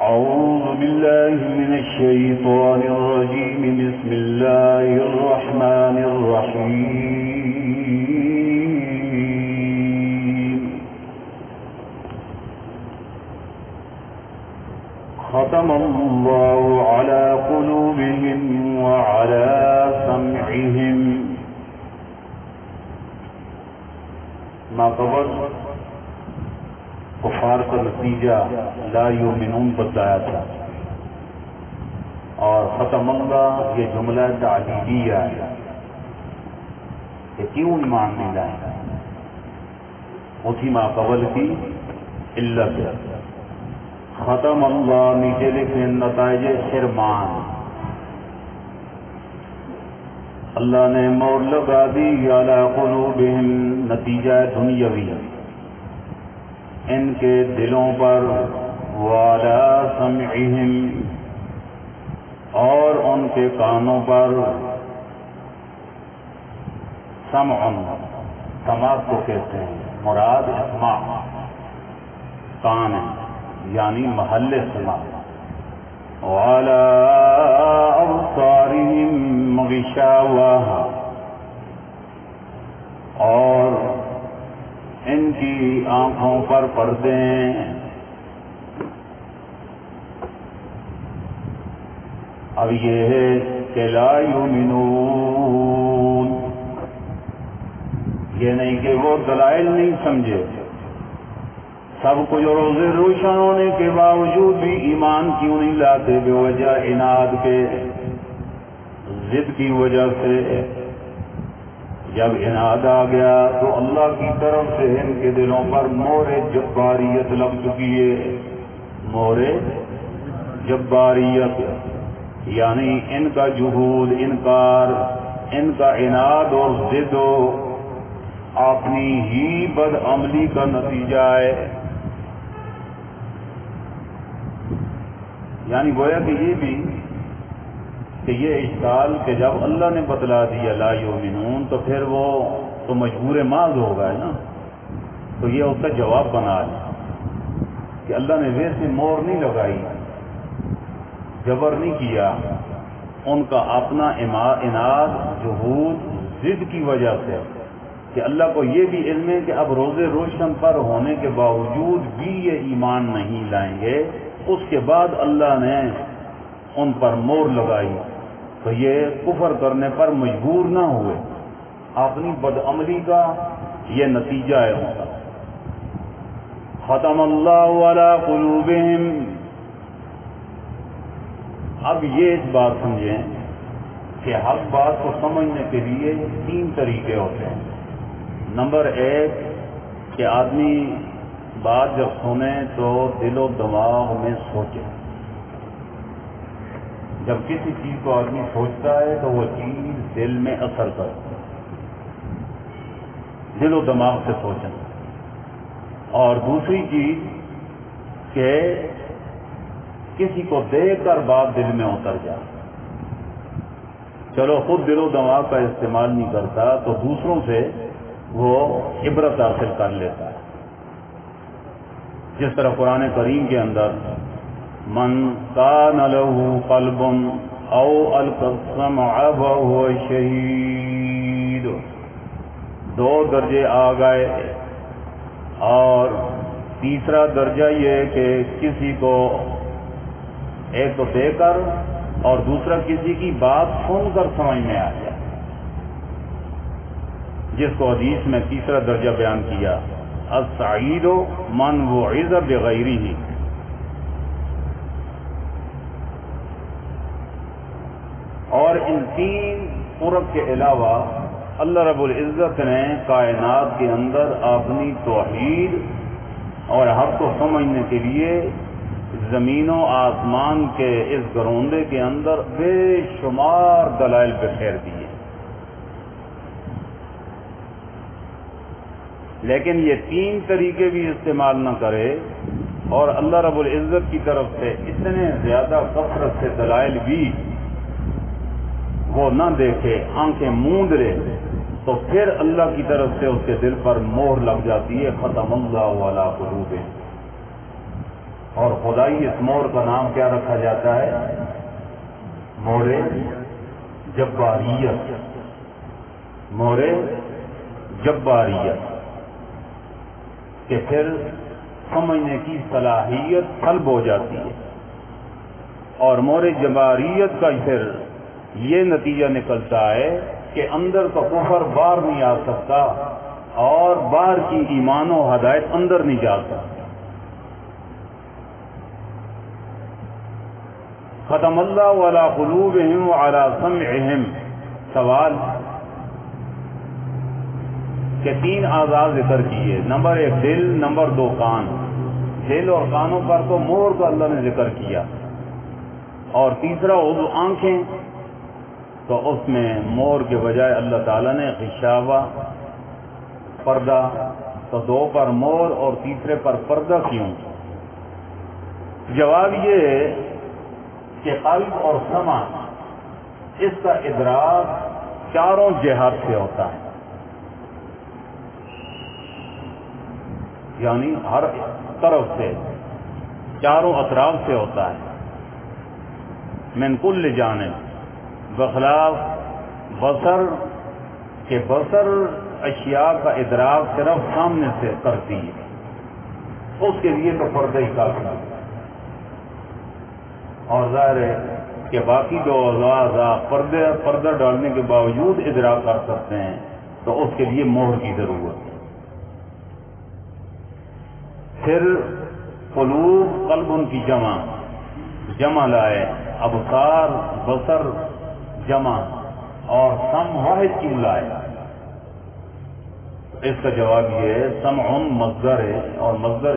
أعوذ بالله من الشيطان الرجيم بسم الله الرحمن الرحيم ختم الله على قلوبهم وعلى سمعهم ما قبل کفار کا نتیجہ لا یؤمنون بتایا تھا، اور ختم اللہ یہ جملہ تعلیلیہ ہے کہ کیوں ایمان نہیں لائے، وہ تھی ما قبل کی علت۔ ختم اللہ نیچے لکھے نتائج حرمان، اللہ نے مور لگا دی علی قلوبہم، نتیجہ دنیاوی ان کے دلوں پر، وعلی سمعہم اور ان کے کانوں پر، سمع سماعت کو کہتے ہیں، مراد اسماع کان ہے یعنی محل سماع، وعلی ابصارہم غشاوہ اور ان کی آنکھوں پر پردے ہیں۔ اب یہ ہے کہ لا یؤمنون، یہ نہیں کہ وہ دلائل نہیں سمجھے، سب کچھ روزے روشن ہونے کے باوجود بھی ایمان کیوں نہیں لاتے؟ بے وجہ عناد کے، ضد کی وجہ سے۔ جب عناد آ گیا تو اللہ کی طرف سے ان کے دلوں پر مہر جباریت لگ چکی ہے، مہر جباریت یعنی ان کا جحود، انکار، ان کا عناد اور ضد اپنی ہی بد عملی کا نتیجہ ہے۔ یعنی گویا کہ یہ بھی کہ یہ اشکال کہ جب اللہ نے بتلا دیا لا یؤمنون تو پھر وہ تو مجبور ماض ہوگا نا، تو یہ اس کا جواب بنا لیا کہ اللہ نے ویسے مور نہیں لگائی، جبر نہیں کیا، ان کا اپنا عناد، جحود، ضد کی وجہ سے کہ اللہ کو یہ بھی علم ہے کہ اب روزے روشن پر ہونے کے باوجود بھی یہ ایمان نہیں لائیں گے، اس کے بعد اللہ نے ان پر مور لگائی تو یہ کفر کرنے پر مجبور نہ ہوئے، اپنی بدعملی کا یہ نتیجہ ہے ان کا۔ ختم اللہ علی قلوبہم، اب یہ اس بات سمجھیں کہ حق بات کو سمجھنے کے لیے 3 طریقے ہوتے ہیں۔ نمبر 1 کہ آدمی بات جب سنے تو دل و دماغ میں سوچے، جب کسی چیز کو آدمی سوچتا ہے تو وہ چیز دل میں اثر کرتی ہے، دل و دماغ سے سوچنا۔ اور دوسری چیز کہ کسی کو دیکھ کر بات دل میں اتر جائے، چلو خود دل و دماغ کا استعمال نہیں کرتا تو دوسروں سے وہ عبرت حاصل کر لیتا ہے، جس طرح قرآن کریم کے اندر من کان لہ قلب او القى السمع وهو شہید، 2 درجے آ گئے، اور تیسرا درجہ یہ کہ کسی کو ایک تو دے کر اور دوسرا کسی کی بات سن کر سمجھ میں آ جائے، جس کو حدیث میں تیسرا درجہ بیان کیا، السعید من وعظ بغیرہ۔ اور ان 3 قرب کے علاوہ اللہ رب العزت نے کائنات کے اندر اپنی توحید اور حق کو سمجھنے کے لیے زمین و آسمان کے اس گروندے کے اندر بے شمار دلائل بخیر دیے، لیکن یہ 3 طریقے بھی استعمال نہ کرے اور اللہ رب العزت کی طرف سے اتنے زیادہ کثرت سے دلائل بھی وہ نہ دیکھے، آنکھیں موند لے، تو پھر اللہ کی طرف سے اس کے دل پر مہر لگ جاتی ہے، ختم اللہ علی قلوبہم۔ اور خدائی اس مور کا نام کیا رکھا جاتا ہے؟ مور جباریت، مور جباریت، کہ پھر سمجھنے کی صلاحیت سلب ہو جاتی ہے، اور مور جباریت کا پھر یہ نتیجہ نکلتا ہے کہ اندر کا کفر باہر نہیں آ سکتا اور باہر کی ایمان و ہدایت اندر نہیں جا سکتی۔ ختم اللہ علی قلوبہم وعلی سمعہم، سوال کہ 3 اعضاء ذکر کیے، نمبر 1 دل، نمبر 2 کان۔ دل اور کانوں پر تو مہر کا اللہ نے ذکر کیا، اور تیسرا عضو آنکھیں، تو اس میں مہر کے بجائے اللہ تعالیٰ نے غشاوہ، پردہ، تو 2 پر مہر اور تیسرے پر پردہ کیوں؟ جواب یہ ہے کہ قلب اور سمع اس کا ادراک چاروں جہات سے ہوتا ہے، یعنی ہر طرف سے، چاروں اطراف سے ہوتا ہے، من کل جانب، بخلاف بصر کہ بصر اشیاء کا ادراک صرف سامنے سے کرتی ہے، اس کے لیے تو پردہ ہی کافی ہے، اور ظاہر ہے کہ باقی جو اعضاء پردہ ڈالنے کے باوجود ادراک کر سکتے ہیں تو اس کے لیے مہر کی ضرورت ہے۔ پھر قلوب، قلب ان کی جمع لائے، ابصار بصر جمع، اور سمع واحد کیوں لائے؟ اس کا جواب یہ ہے سمع مصدر ہے، اور مصدر